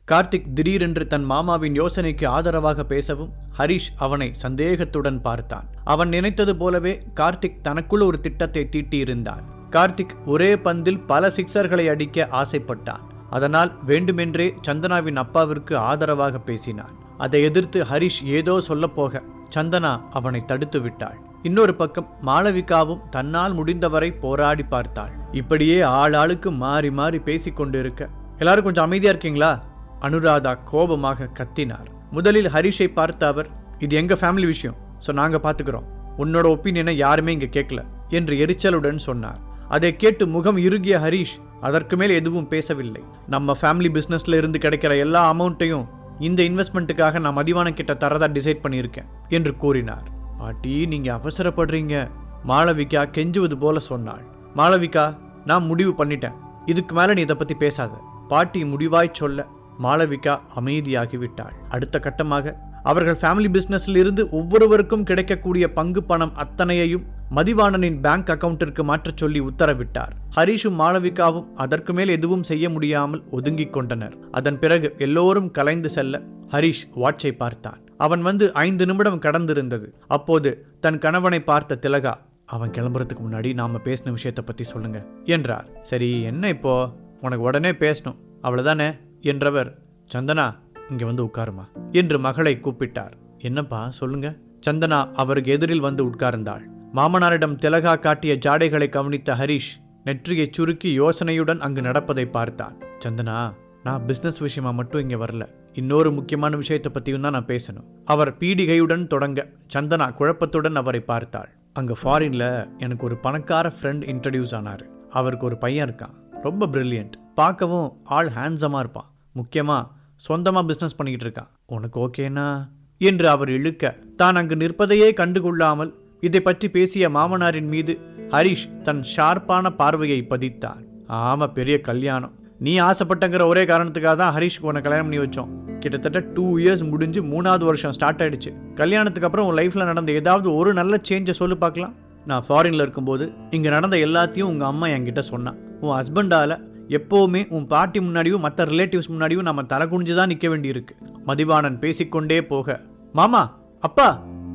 கார்த்திக் திடீரென்று தன் மாமாவின் யோசனைக்கு ஆதரவாக பேசவும் ஹரிஷ் அவனை சந்தேகத்துடன் பார்த்தான். அவன் நினைத்தது போலவே கார்த்திக் தனக்குள் ஒரு திட்டத்தை தீட்டியிருந்தான். கார்த்திக் ஒரே பந்தில் பல சிக்சர்களை அடிக்க ஆசைப்பட்டான். அதனால் வேண்டுமென்றே சந்தனாவின் அப்பாவிற்கு ஆதரவாக பேசினான். அதை எதிர்த்து ஹரிஷ் ஏதோ சொல்லப்போக சந்தனா அவனை தடுத்து விட்டாள். இன்னொரு பக்கம் மாளவிகாவும் தன்னால் முடிந்தவரை போராடி பார்த்தாள். இப்படியே ஆளாளுக்கு மாறி மாறி பேசிக்கொண்டிருக்க, எல்லாரும் கொஞ்சம் அமைதியா இருக்கீங்களா? அனுராதா கோபமாக கத்தினார். முதலில் ஹரிஷை பார்த்த அவர், இது எங்க ஃபேமிலி விஷயம், ஸோ நாங்க பாத்துக்கிறோம், உன்னோட ஒப்பீனியனை யாருமே இங்க கேட்கல என்று எரிச்சலுடன் சொன்னார். அதை கேட்டு முகம் இறுகிய ஹரிஷ் அதற்கு மேல் எதுவும் பேசவில்லை. நம்ம ஃபேமிலி பிசினஸ்ல இருந்து கிடைக்கிற எல்லா அமௌண்ட்டையும் இந்த இன்வெஸ்ட்மெண்ட்டுக்காக நான் மதிவான கிட்ட தரதா டிசைட் பண்ணியிருக்கேன் என்று கூறினார். பாட்டி, நீங்க அவசரப்படுறீங்க, மாளவிகா கெஞ்சுவது போல சொன்னாள். மாளவிகா, நான் முடிவு பண்ணிட்டேன், இதுக்கு மேல நீ இதை பத்தி பேசாத. பாட்டி முடிவாய் சொல்ல மாளவிகா அமைதியாகிவிட்டாள். அடுத்த கட்டமாக அவர்கள் ஃபேமிலி பிசினஸ்ல இருந்து ஒவ்வொருவருக்கும் கிடைக்கக்கூடிய பங்கு பணம் அத்தனையையும் மதிவாணனின் பேங்க் அக்கவுண்டிற்கு மாற்றச் சொல்லி உத்தரவிட்டார். ஹரிஷும் மாளவிகாவும் அதற்கு மேல் எதுவும் செய்ய முடியாமல் ஒதுங்கிக் கொண்டனர். அதன் பிறகு எல்லோரும் கலைந்து செல்ல ஹரிஷ் வாட்சை பார்த்தான். அவன் வந்து 5 நிமிடம் கடந்திருந்தது. அப்போது தன் கணவனை பார்த்த திலகா, அவன் கிளம்புறதுக்கு முன்னாடி நாம பேசின விஷயத்தை பத்தி சொல்லுங்க என்றார். சரி, என்ன இப்போ? உனக்கு உடனே பேசணும் அவ்வளவுதானே என்றவர், சந்தனா இங்க வந்து உட்காருமா என்று மகளை கூப்பிட்டார். என்னப்பா சொல்லுங்க. சந்தனா அவருக்கு எதிரில் வந்து உட்கார்ந்தாள். மாமனாரிடம் திலகா காட்டிய ஜாடைகளை கவனித்த ஹரிஷ் நெற்றியை சுருக்கி யோசனையுடன் அங்கு நடப்பதை பார்த்தான். சந்தனா, நான் பிசினஸ் விஷயமா மட்டும் இங்க வரல, இன்னொரு முக்கியமான விஷயத்தை பத்தியும் தான் நான் பேசணும். அவர் பீடிகையுடன் தொடங்க சந்தனா குழப்பத்துடன் அவரை பார்த்தாள். அங்க ஃபாரின்ல எனக்கு ஒரு பணக்கார ஃப்ரெண்ட் இன்ட்ரடியூஸ் ஆனாரு. அவருக்கு ஒரு பையன் இருக்கான், ரொம்ப பிரில்லியன்ட், பார்க்கவும் ஆள் ஹேண்ட்ஸமா இருப்பான், முக்கியமா சொந்தமா பிசினஸ் பண்ணிக்கிட்டு இருக்கான். உனக்கு ஓகேனா என்று அவர் இழுக்க, தான் அங்கு நிற்பதையே கண்டுகொள்ளாமல் இதை பற்றி பேசிய மாமனாரின் மீது ஹரிஷ் தன் ஷார்ப்பான பார்வையை பதித்தான். ஆமா, பெரிய கல்யாணம், நீ ஆசைப்பட்டங்கிற ஒரே காரணத்துக்காக தான் ஹரிஷ்க்கு உன்னை கல்யாணம் பண்ணி வச்சோம். கிட்டத்தட்ட 2 இயர்ஸ் முடிஞ்சு 3வது வருஷம் ஸ்டார்ட் ஆயிடுச்சு. கல்யாணத்துக்கு அப்புறம் உன் லைஃப்ல நடந்த ஏதாவது ஒரு நல்ல சேஞ்சை சொல்லு பார்க்கலாம். நான் ஃபாரின்ல இருக்கும்போது இங்க நடந்த எல்லாத்தையும் உங்க அம்மா என்கிட்ட சொன்னான். உன் ஹஸ்பண்டால எப்போவுமே உன் பாட்டி முன்னாடியும் மற்ற ரிலேட்டிவ்ஸ் முன்னாடியும் நம்ம தலை குனிஞ்சுதான் நிற்க வேண்டியிருக்கு. மதிவாணன் பேசிக்கொண்டே போக, மாமா, அப்பா,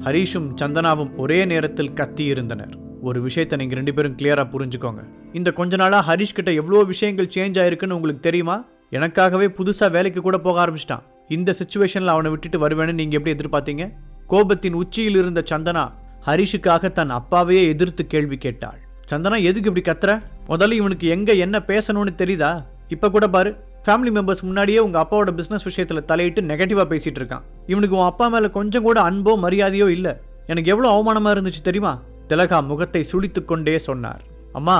ஹரிஷும் சந்தனாவும் ஒரே நேரத்தில் கத்தி இருந்தனர். ஒரு விஷயத்தை நீங்க 2 பேரும் கிளியரா புரிஞ்சுக்கோங்க. இந்த கொஞ்ச நாளா ஹரிஷ் கிட்ட எவ்வளோ விஷயங்கள் சேஞ்ச் ஆயிருக்குன்னு உங்களுக்கு தெரியுமா? எனக்காகவே புதுசா வேலைக்கு கூட போக ஆரம்பிச்சிட்டான். இந்த சிச்சுவேஷன்ல அவனை விட்டுட்டு வருவேன்னு நீங்க எப்படி எதிர்பார்த்தீங்க? கோபத்தின் உச்சியில் இருந்த சந்தனா ஹரிஷுக்காக தன் அப்பாவையே எதிர்த்து கேள்வி கேட்டாள். சந்தனா, எதுக்கு இப்படி கத்துற? முதல்ல இவனுக்கு எங்க என்ன பேசணும்னு தெரியுதா? இப்ப கூட பாரு, ஃபேமிலி மெம்பர்ஸ் முன்னாடியே உங்க அப்பாவோட பிசினஸ் விஷயத்துல தலையிட்டு நெகட்டிவா பேசிட்டு இருக்கான். இவனுக்கு உன் அப்பா மேல கொஞ்சம் கூட அன்போ மரியாதையோ இல்ல. எனக்கு எவ்வளவு அவமானமா இருந்துச்சு தெரியுமா? திலகா முகத்தை சுளித்து கொண்டே சொன்னார். அம்மா,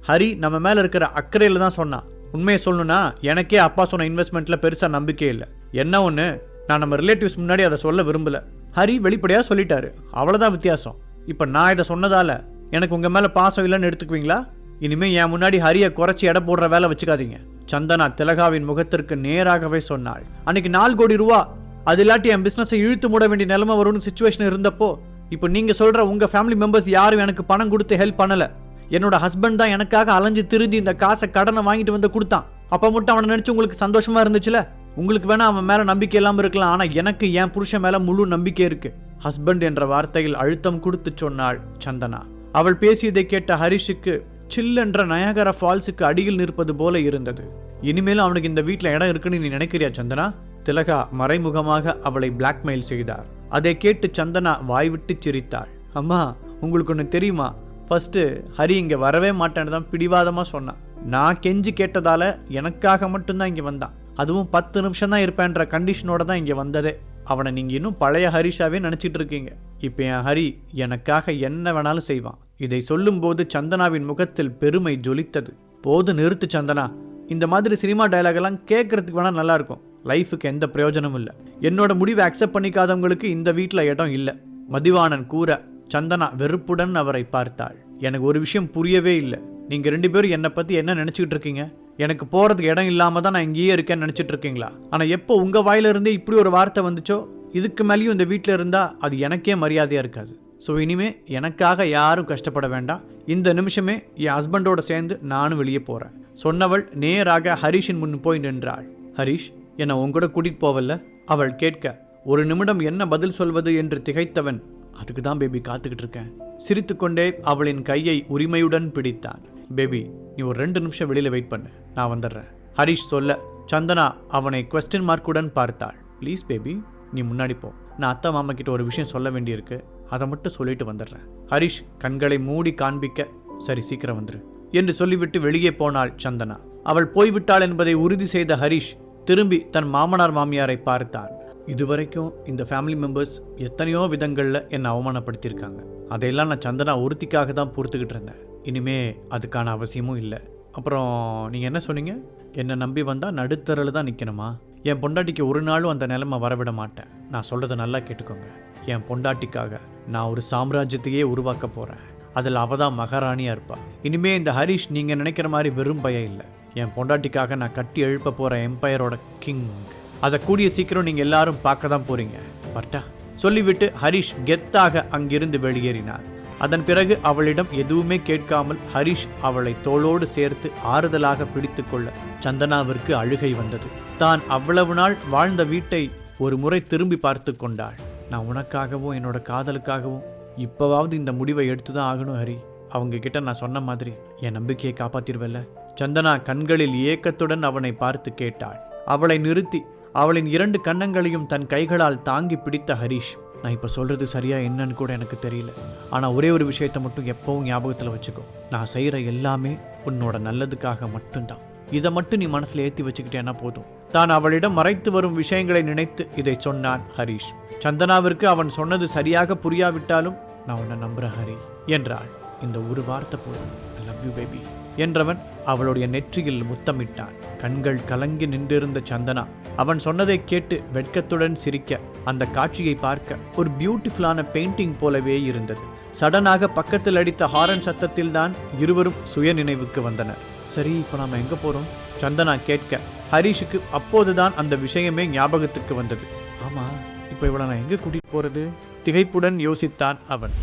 ஹரி நம்ம மேல இருக்கிற அக்கறையில தான் சொன்னான். உண்மையை சொல்லணும்னா எனக்கே அப்பா சொன்ன இன்வெஸ்ட்மெண்ட்ல பெருசா நம்பிக்கை இல்லை. என்ன ஒண்ணு, நான் நம்ம ரிலேட்டிவ்ஸ் முன்னாடி அதை சொல்ல விரும்பல. ஹரி வெளிப்படையா சொல்லிட்டாரு, அவ்வளவுதான் வித்தியாசம். இப்ப நான் இதை சொன்னதால எனக்கு உங்க மேல பாசம் இல்லைன்னு எடுத்துக்குவீங்களா? இனிமே என் முன்னாடி ஹரிய குறைச்சி எடை போடுற வேலை வச்சுக்காதீங்க. சந்தனா திலகாவின் முகத்திற்கு நேராகவே சொன்னாள். அன்னைக்கு 4 கோடி ரூபா அது இல்லாட்டி என் பிசினஸை இழுத்து மூட வேண்டிய நிலைமை வரும்னு சிச்சுவேஷன் இருந்தப்போ, இப்போ நீங்க சொல்ற உங்க ஃபேமிலி மெம்பர்ஸ் யாரும் எனக்கு பணம் கொடுத்து ஹெல்ப் பண்ணல. என்னோட ஹஸ்பண்ட் தான் எனக்காக அலைஞ்சு திரிஞ்சு இந்த காசை கடனை வாங்கிட்டு வந்து கொடுத்தான். அப்ப மட்டும் அவனை நினைச்சு உங்களுக்கு சந்தோஷமா இருந்துச்சுல? உங்களுக்கு வேணா அவன் மேல நம்பிக்கை இல்லாம இருக்கலாம், ஆனா எனக்கு என் புருஷன் மேல முழு நம்பிக்கை இருக்கு. ஹஸ்பண்ட் என்ற வார்த்தையில் அழுத்தம் கொடுத்து சொன்னாள் சந்தனா. அவள் பேசியதை கேட்ட ஹரிஷுக்கு சில்லென்ற நயாகரா ஃபால்ஸுக்கு அடியில் நிற்பது போல இருந்தது. இனிமேலும் அவனுக்கு இந்த வீட்டில் இடம் இருக்குன்னு நீ நினைக்கிறியா சந்தனா? திலகா மறைமுகமாக அவளை பிளாக்மெயில் செய்தார். அதை கேட்டு சந்தனா வாய்விட்டு சிரித்தாள். அம்மா, உங்களுக்கு ஒன்று தெரியுமா? ஃபர்ஸ்ட் ஹரி இங்க வரவே மாட்டேன்னு தான் பிடிவாதமா சொன்னான். நான் கெஞ்சி கேட்டதால எனக்காக மட்டும்தான் இங்க வந்தான். அதுவும் 10 நிமிஷம் தான் இருப்பேன்ற கண்டிஷனோட தான் இங்க வந்ததே. அவனை நீங்க இன்னும் பழைய ஹரிஷாவே நினைச்சிட்டு இருக்கீங்க. இப்ப என் ஹரி எனக்காக என்ன வேணாலும் செய்வான். இதை சொல்லும் போது சந்தனாவின் முகத்தில் பெருமை ஜொலித்தது. போது நிறுத்து சந்தனா, இந்த மாதிரி சினிமா டயலாக் எல்லாம் கேட்கறதுக்கு வேணா நல்லா இருக்கும், லைஃபுக்கு எந்த பிரயோஜனமும் இல்லை. என்னோட முடிவை அக்செப்ட் பண்ணிக்காதவங்களுக்கு இந்த வீட்டில் இடம் இல்லை. மதிவாணன் கூற சந்தனா வெறுப்புடன் அவரை பார்த்தாள். எனக்கு ஒரு விஷயம் புரியவே இல்லை. நீங்க 2 பேரும் என்னை பத்தி என்ன நினைச்சுக்கிட்டு இருக்கீங்க? எனக்கு போறதுக்கு இடம் இல்லாம தான் நான் இங்கேயே இருக்கேன்னு நினைச்சிட்டு இருக்கீங்களா? ஆனா எப்போ உங்க வாயில இருந்தே இப்படி ஒரு வார்த்தை வந்துச்சோ, இதுக்கு மேலேயும் இந்த வீட்டில் இருந்தா அது எனக்கே மரியாதையா இருக்காது. ஸோ இனிமே எனக்காக யாரும் கஷ்டப்பட வேண்டாம். இந்த நிமிஷமே என் ஹஸ்பண்டோட சேர்ந்து நானும் வெளியே போறேன் சொன்னவள் நேராக ஹரிஷின் முன் போய் நின்றாள். ஹரிஷ், என்னை உங்கூட கூட்டிட்டு போவல்ல? அவள் கேட்க ஒரு நிமிடம் என்ன பதில் சொல்வது என்று திகைத்தவன், அதுக்கு தான் பேபி காத்துக்கிட்டு இருக்கேன். சிரித்துக்கொண்டே அவளின் கையை உரிமையுடன் பிடித்தான். பேபி, நீ ஒரு 2 நிமிஷம் வெளியில் வெயிட் பண்ணு, நான் வந்துடுறேன். ஹரிஷ் சொல்ல சந்தனா அவனை குவெஸ்டின் மார்க்குடன் பார்த்தாள். ப்ளீஸ் பேபி, நீ முன்னாடி போ, நான் அத்தை மாமா கிட்ட ஒரு விஷயம் சொல்ல வேண்டியிருக்கு, அதை மட்டும் சொல்லிட்டு வந்துடுறேன். ஹரிஷ் கண்களை மூடி காண்பிக்க, சரி சீக்கிரம் வந்துரு என்று சொல்லிவிட்டு வெளியே போனாள் சந்தனா. அவள் போய்விட்டாள் என்பதை உறுதி செய்த ஹரிஷ் திரும்பி தன் மாமனார் மாமியாரை பார்த்தான். இதுவரைக்கும் இந்த ஃபேமிலி மெம்பர்ஸ் எத்தனையோ விதங்களில் என்னை அவமானப்படுத்தியிருக்காங்க. அதையெல்லாம் நான் சந்தனா ஒருத்திக்காக தான் பொறுத்துக்கிட்டு இருந்தேன். இனிமே அதுக்கான அவசியமும் இல்லை. அப்புறம் நீங்கள் என்ன சொன்னீங்க? என்னை நம்பி வந்தால் நடுத்தரில் தான் நிற்கணுமா? என் பொண்டாட்டிக்கு ஒரு நாளும் அந்த நிலைமை வரவிட மாட்டேன். நான் சொல்கிறத நல்லா கேட்டுக்கோங்க. என் பொண்டாட்டிக்காக நான் ஒரு சாம்ராஜ்யத்தையே உருவாக்க போகிறேன். அதில் அவள் தான் மகாராணியாக இருப்பா. இனிமே இந்த ஹரிஷ் நீங்கள் நினைக்கிற மாதிரி வெறும் பயம் இல்லை. என் பொண்டாட்டிக்காக நான் கட்டி எழுப்ப போகிற எம்பையரோட கிங். அதை கூடிய சீக்கிரம் நீங்கள் எல்லாரும் பார்க்க தான் போகிறீங்க. பர்ட்டா சொல்லிவிட்டு ஹரிஷ் கெத்தாக அங்கிருந்து வெளியேறினார். அதன் பிறகு அவளிடம் எதுவுமே கேட்காமல் ஹரிஷ் அவளை தோளோடு சேர்த்து ஆறுதலாக பிடித்து கொள்ள சந்தனாவிற்கு அழுகை வந்தது. தான் அவ்வளவு நாள் வாழ்ந்த வீட்டை ஒரு முறை திரும்பி பார்த்து கொண்டாள். நான் உனக்காகவும் என்னோட காதலுக்காகவும் இப்போவாவது இந்த முடிவை எடுத்து தான் ஆகணும் ஹரி. அவங்க கிட்ட நான் சொன்ன மாதிரி என் நம்பிக்கையை காப்பாத்திருவல்ல? சந்தனா கண்களில் ஏக்கத்துடன் அவனை பார்த்து கேட்டாள். அவளை நிறுத்தி அவளின் 2 கன்னங்களையும் தன் கைகளால் தாங்கி பிடித்த ஹரிஷ், நான் இப்போ சொல்கிறது சரியா என்னன்னு கூட எனக்கு தெரியல. ஆனால் ஒரே ஒரு விஷயத்தை மட்டும் எப்பவும் ஞாபகத்தில் வச்சுக்கோ. நான் செய்கிற எல்லாமே உன்னோட நல்லதுக்காக மட்டும்தான். இதை மட்டும் நீ மனசில் ஏற்றி வச்சுக்கிட்டேன்னா போதும். தான் அவளிடம் மறைத்து வரும் விஷயங்களை நினைத்து இதை சொன்னான் ஹரிஷ். சந்தனாவிற்கு அவன் சொன்னது சரியாக புரியாவிட்டாலும் நான் உன்னை நம்புகிறேன் ஹரி என்றாள். இந்த ஒரு வார்த்தை போதும், ஐ லவ் யூ பேபி என்றவன் அவளுடைய நெற்றியில் முத்தமிட்டான். கண்கள் கலங்கி நின்றிருந்த சந்தனா அவன் சொன்னதை கேட்டு வெட்கத்துடன் சிரிக்க, அந்த காட்சியை பார்க்க ஒரு பியூட்டிஃபுல்லான பெயிண்டிங் போலவே இருந்தது. சடனாக பக்கத்தில் அடித்த ஹாரன் சத்தத்தில் தான் இருவரும் சுய நினைவுக்கு வந்தனர். சரி, இப்போ நாம எங்க போறோம்? சந்தனா கேட்க ஹரிஷுக்கு அப்போதுதான் அந்த விஷயமே ஞாபகத்துக்கு வந்தது. ஆமா, இப்போ இவளை நான் எங்க கூட்டிட்டு போறது? திகைப்புடன் யோசித்தான் அவன்.